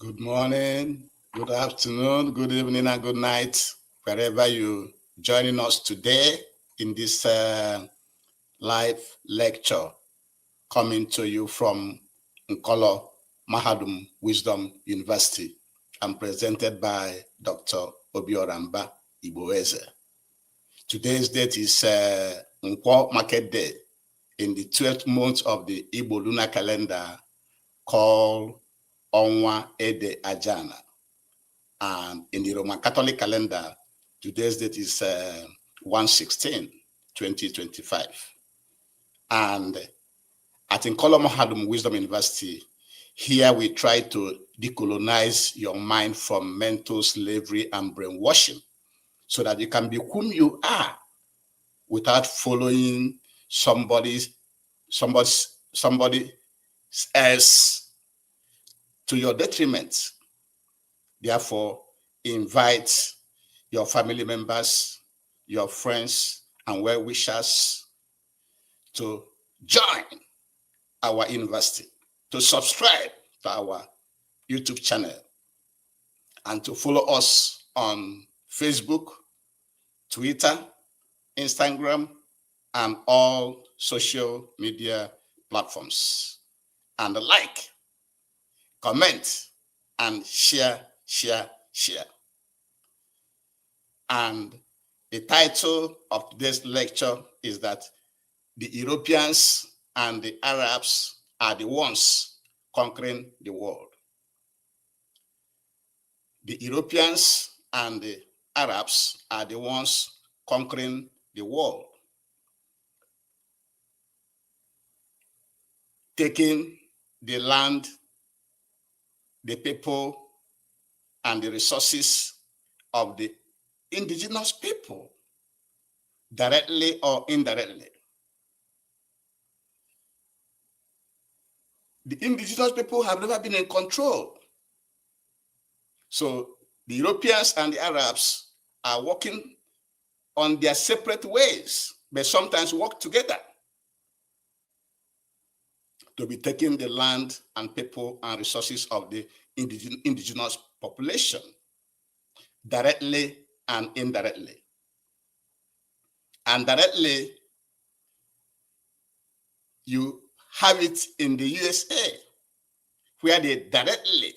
Good morning, good afternoon, good evening, and good night, wherever you joining us today in this live lecture coming to you from Nkolo Mahadum Wisdom University and presented by Dr. Obioramba Igboeze. Today's date is Nkwo Market Day in the 12th month of the Igbo lunar calendar called Onwa Ede Ajana. And in the Roman Catholic calendar, today's date is 1/16/2025. And at Nkolo Mahadum Wisdom University, here we try to decolonize your mind from mental slavery and brainwashing so that you can be whom you are without following somebody else to your detriment. Therefore, invite your family members, your friends, and well-wishers to join our university, to subscribe to our YouTube channel, and to follow us on Facebook, Twitter, Instagram, and all social media platforms. And like, comment, and share. And the title of today's lecture is that the Europeans and the Arabs are the ones conquering the world. The Europeans and the Arabs are the ones conquering the world, taking the land, the people, and the resources of the indigenous people, directly or indirectly. The indigenous people have never been in control. So the Europeans and the Arabs are working on their separate ways, but sometimes work together to be taking the land and people and resources of the indigenous population, directly and indirectly. And directly, you have it in the USA, where they directly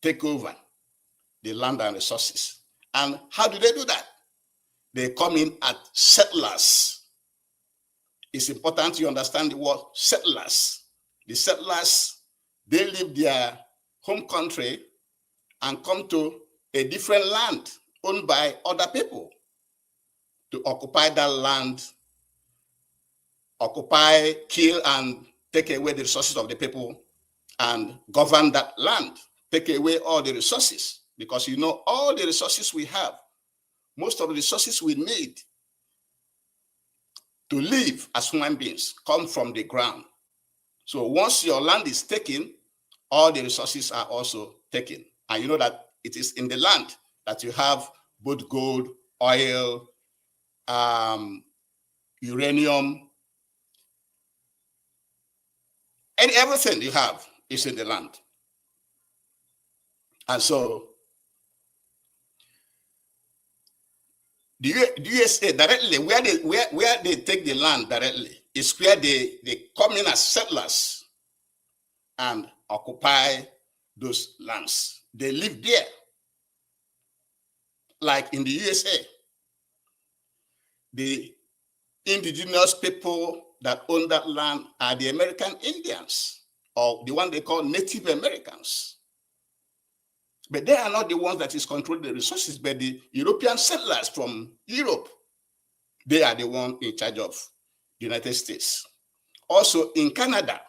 take over the land and resources. And how do they do that? They come in as settlers. It's important you understand the word settlers. The settlers, they leave their home country and come to a different land owned by other people to occupy that land, occupy, kill, and take away the resources of the people and govern that land, take away all the resources. Because you know, all the resources we have, most of the resources we need to live as human beings come from the ground. So once your land is taken, all the resources are also taken. And you know that it is in the land that you have both gold, oil, uranium, and everything you have is in the land. And so the USA directly, where they take the land directly, is where they come in as settlers and occupy those lands. They live there. Like in the USA, the indigenous people that own that land are the American Indians, or the one they call Native Americans. But they are not the ones that is controlling the resources, but the European settlers from Europe. They are the one in charge of the United States. Also in Canada,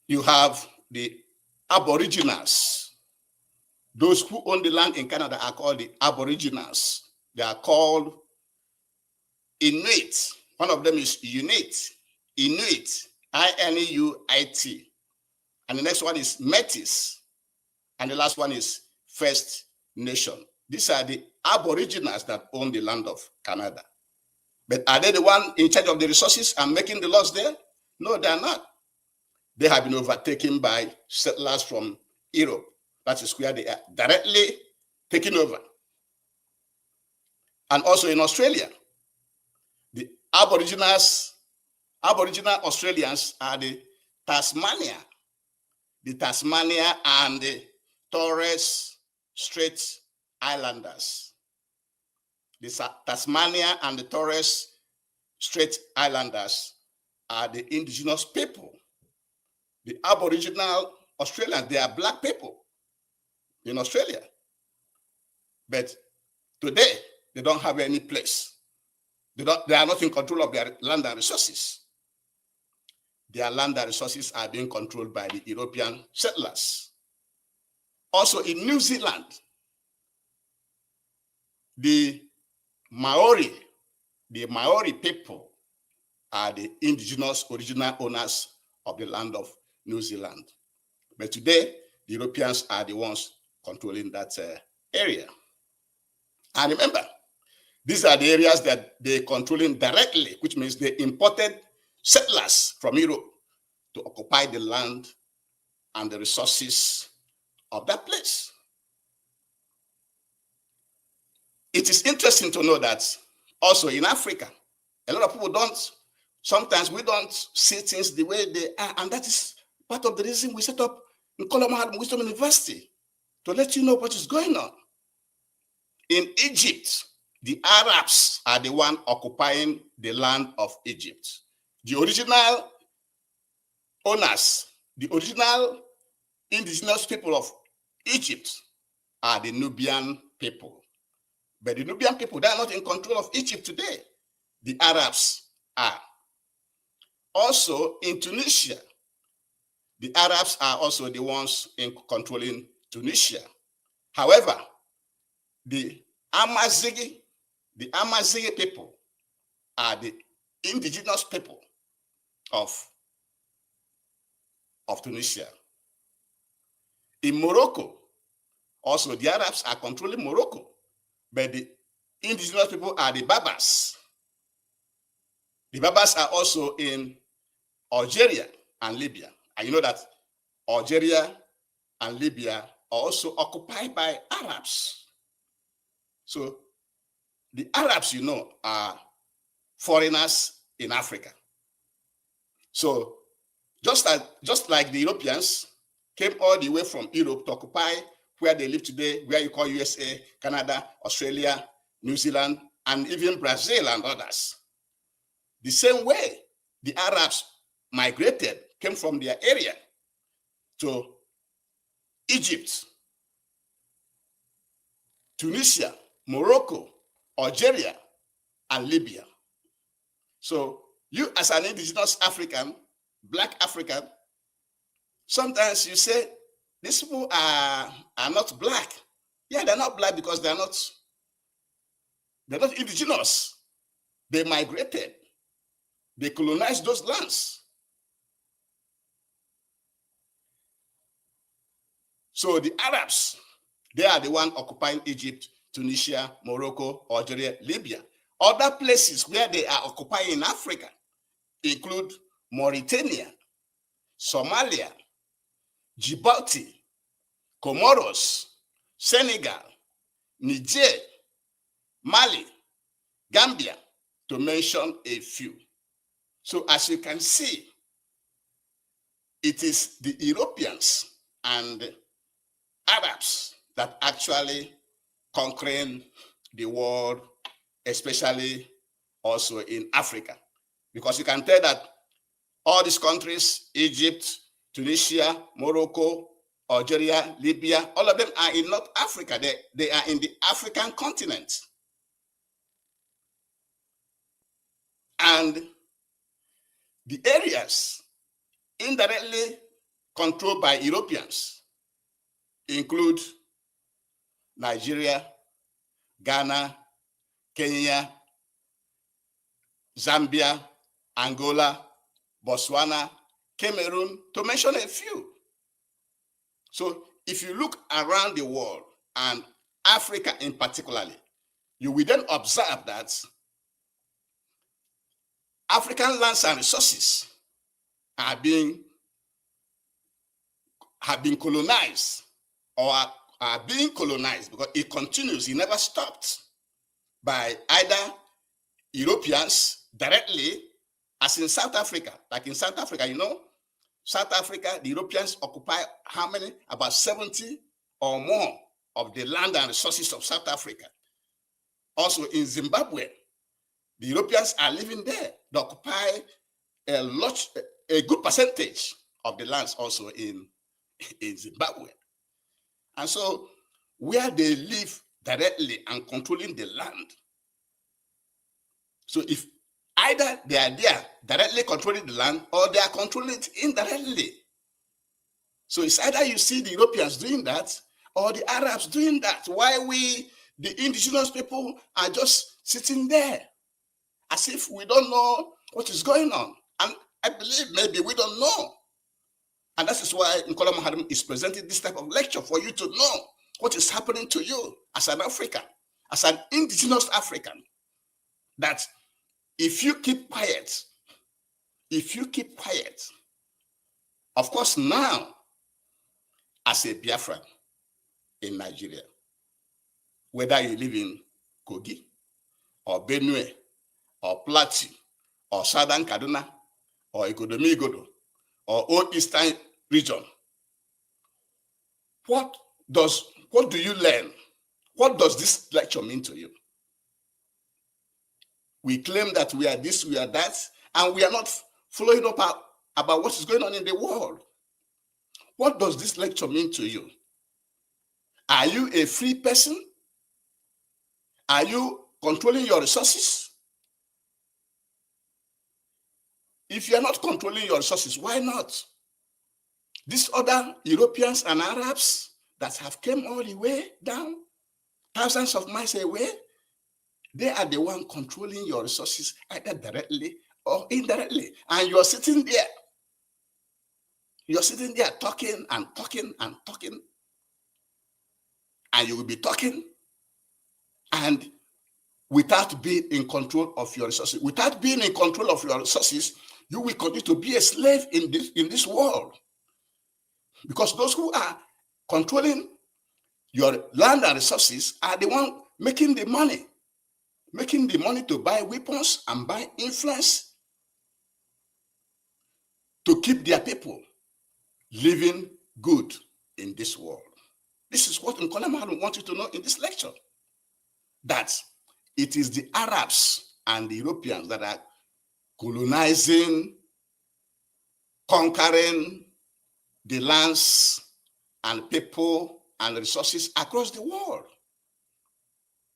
you have the Aboriginals. Those who own the land in Canada are called the Aboriginals. They are called Inuit. One of them is Inuit, I-N-U-I-T. And the next one is Métis. And the last one is First Nation. These are the Aboriginals that own the land of Canada. But are they the one in charge of the resources and making the laws there? No, they are not. they have been overtaken by settlers from Europe. That is where they are directly taking over. And also in Australia, the Aboriginal Australians are the Tasmania and the Torres Strait Islanders. The Tasmania and the Torres Strait Islanders are the indigenous people. The Aboriginal Australians, they are black people in Australia. But today, they don't have any place. They are not in control of their land and resources. Their land and resources are being controlled by the European settlers. Also in New Zealand, the Maori people are the indigenous original owners of the land of New Zealand. But today, the Europeans are the ones controlling that area. And remember, these are the areas that they're controlling directly, which means they imported settlers from Europe to occupy the land and the resources of that place. It is interesting to know that also in Africa, a lot of people sometimes we don't see things the way they are, and that is part of the reason we set up in Colombo Wisdom University, to let you know what is going on. In Egypt, the Arabs are the one occupying the land of Egypt. The original owners, the original indigenous people of Egypt are the Nubian people. But the Nubian people, they are not in control of Egypt today. The Arabs are. Also in Tunisia, the Arabs are also the ones in controlling Tunisia. However, the Amazighi people are the indigenous people of Tunisia. In Morocco, also the Arabs are controlling Morocco, but the indigenous people are the Berbers. The Berbers are also in Algeria and Libya. And you know that Algeria and Libya are also occupied by Arabs. So the Arabs, you know, are foreigners in Africa. So just like the Europeans came all the way from Europe to occupy where they live today, where you call USA, Canada, Australia, New Zealand, and even Brazil and others. The same way the Arabs migrated, came from their area to Egypt, Tunisia, Morocco, Algeria, and Libya. So you as an indigenous African, black African, sometimes you say, these people are not black. Yeah, they're not black because they're not indigenous. They migrated. They colonized those lands. So the Arabs, they are the one occupying Egypt, Tunisia, Morocco, Algeria, Libya. Other places where they are occupying in Africa include Mauritania, Somalia, Djibouti, Comoros, Senegal, Niger, Mali, Gambia, to mention a few. So as you can see, it is the Europeans and Arabs that actually conquering the world, especially also in Africa. Because you can tell that all these countries, Egypt, Tunisia, Morocco, Algeria, Libya, all of them are in North Africa. They are in the African continent. And the areas indirectly controlled by Europeans include Nigeria, Ghana, Kenya, Zambia, Angola, Botswana, Cameroon, to mention a few. So if you look around the world, and Africa in particularly, you will then observe that African lands and resources are being have been colonized or are being colonized, because it continues, it never stopped, by either Europeans directly, as in South Africa. Like in South Africa, South Africa, the Europeans occupy how many? About 70 or more of the land and resources of South Africa. Also in Zimbabwe, the Europeans are living there. They occupy a good percentage of the lands also in Zimbabwe. And so where they live directly and controlling the land. So if either they are there directly controlling the land or they are controlling it indirectly. So it's either you see the Europeans doing that or the Arabs doing that, while we, the indigenous people, are just sitting there as if we don't know what is going on. And I believe maybe we don't know. And that is why Nkola Mahadum is presenting this type of lecture, for you to know what is happening to you as an African, as an indigenous African, that if you keep quiet, of course now, as a Biafran in Nigeria, whether you live in Kogi or Benue or Plateau or Southern Kaduna or Igodo or Old Eastern region, what do you learn? What does this lecture mean to you? We claim that we are this, we are that, and we are not following up about what is going on in the world. What does this lecture mean to you? Are you a free person? Are you controlling your resources? If you are not controlling your resources, why not? These other Europeans and Arabs that have come all the way down, thousands of miles away, they are the one controlling your resources either directly or indirectly. And you're sitting there. You're sitting there talking and talking and talking. And you will be talking and without being in control of your resources. Without being in control of your resources, you will continue to be a slave in this world. Because those who are controlling your land and resources are the one making the money to buy weapons and buy influence to keep their people living good in this world. This is what Nkola Mahadum wants you to know in this lecture, that it is the Arabs and the Europeans that are colonizing, conquering the lands and people and resources across the world.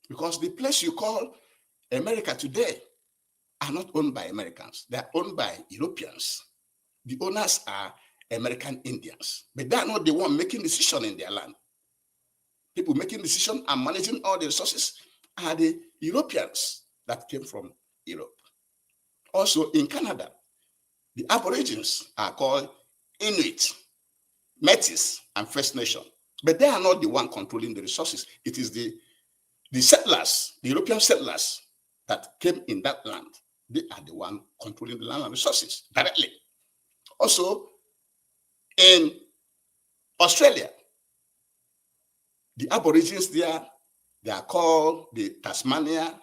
Because the place you call America today are not owned by Americans. They are owned by Europeans. The owners are American Indians, but they are not the one making decision in their land. People making decision and managing all the resources are the Europeans that came from Europe. Also in Canada, the Aborigines are called Inuit, Métis, and First Nation, but they are not the one controlling the resources. It is the settlers, the European settlers that came in that land. They are the one controlling the land and resources directly. Also, in Australia, the Aborigines there, they are called the Tasmania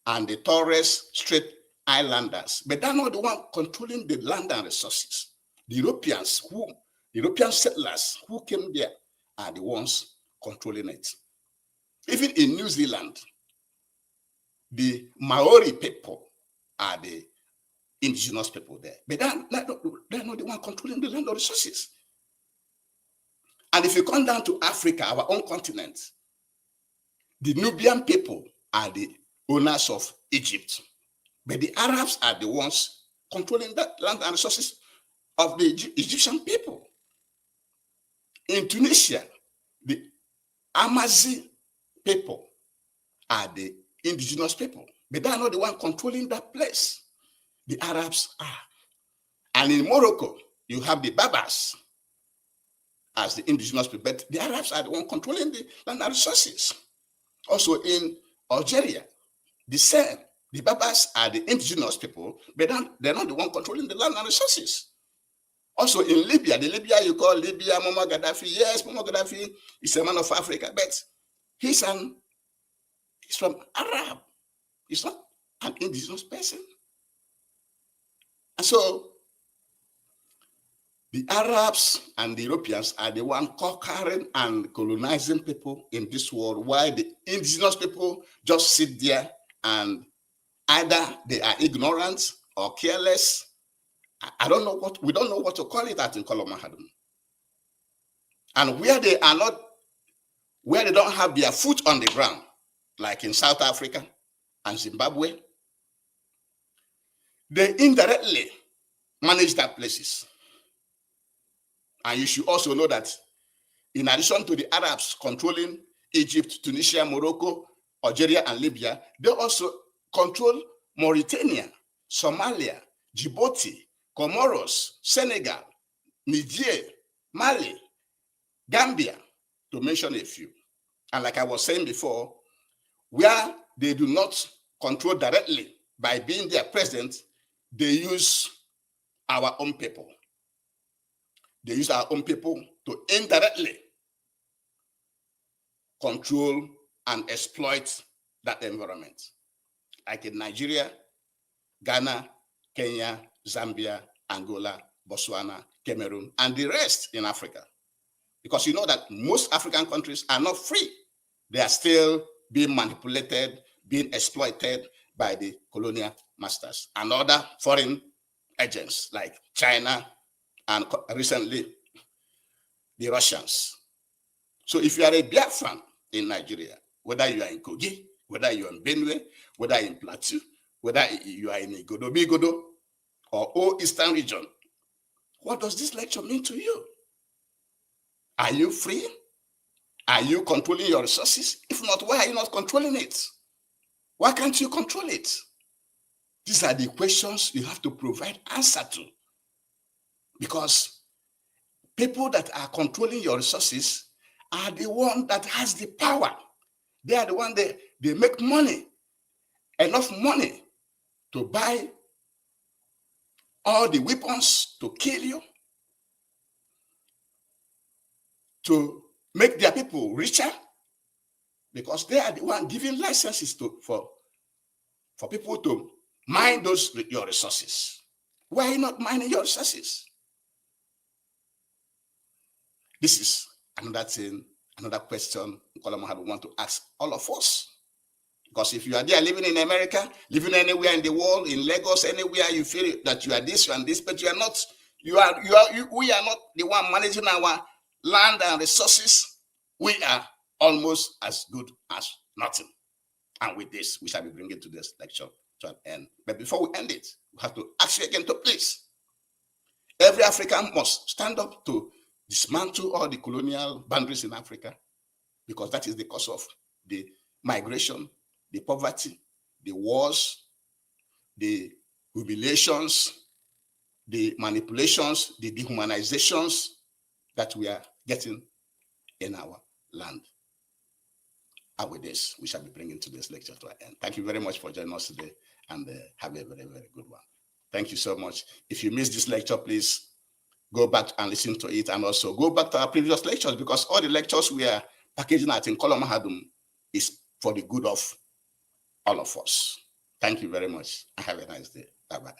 and the Torres Strait Islanders, but they're not the one controlling the land and resources. The European settlers who came there are the ones controlling it. Even in New Zealand, the Maori people are the indigenous people there, but they're not the one controlling the land or resources. And if you come down to Africa, our own continent, the Nubian people are the owners of Egypt, but the Arabs are the ones controlling that land and resources of the Egyptian people. In Tunisia, the Amazi people are the indigenous people, but they are not the one controlling that place. The Arabs are. And in Morocco, you have the Berbers as the indigenous people, but the Arabs are the one controlling the land and resources. Also in Algeria, the same. The Berbers are the indigenous people, but they're not the one controlling the land and resources. Also in Libya, the Libya you call Libya, Muammar Gaddafi. Yes, Muammar Gaddafi is a man of Africa, but he's from Arab. He's not an indigenous person. And so the Arabs and the Europeans are the one conquering and colonizing people in this world, while the indigenous people just sit there and either they are ignorant or careless. I don't know we don't know what to call it at in Kolomahadum. And where they are not, where they don't have their foot on the ground, like in South Africa and Zimbabwe, they indirectly manage that places. And you should also know that in addition to the Arabs controlling Egypt, Tunisia, Morocco, Algeria, and Libya, they also control Mauritania, Somalia, Djibouti, Comoros, Senegal, Niger, Mali, Gambia, to mention a few. And like I was saying before, where they do not control directly by being their president, they use our own people. They use our own people to indirectly control and exploit that environment. Like in Nigeria, Ghana, Kenya, Zambia, Angola, Botswana, Cameroon, and the rest in Africa. Because you know that most African countries are not free. They are still being manipulated, being exploited by the colonial masters and other foreign agents like China and recently the Russians. So if you are a Biafran in Nigeria, whether you are in Kogi, whether you are in Benue, whether in Plateau, whether you are in Igodo or all Eastern region, what does this lecture mean to you? Are you free? Are you controlling your resources? If not, why are you not controlling it? Why can't you control it? These are the questions you have to provide answer to. Because people that are controlling your resources are the one that has the power. They are the one that they make money, enough money to buy all the weapons to kill you, to make their people richer, because they are the one giving licenses for people to mine your resources. Why are you not mining your resources? This is another thing, another question Nkoloma would want to ask all of us. Because if you are there living in America, living anywhere in the world, in Lagos, anywhere you feel that you are this, you are this, but you are not, we are not the one managing our land and resources. We are almost as good as nothing. And with this, we shall be bringing today's lecture to an end. But before we end it, we have to ask you again to please. Every African must stand up to dismantle all the colonial boundaries in Africa, because that is the cause of the migration, the poverty, the wars, the humiliations, the manipulations, the dehumanizations that we are getting in our land. And with this, we shall be bringing today's lecture to an end. Thank you very much for joining us today, and have a very, very good one. Thank you so much. If you missed this lecture, please go back and listen to it, and also go back to our previous lectures, because all the lectures we are packaging at in Kolomahadum is for the good of all of us. Thank you very much, and have a nice day. Bye-bye.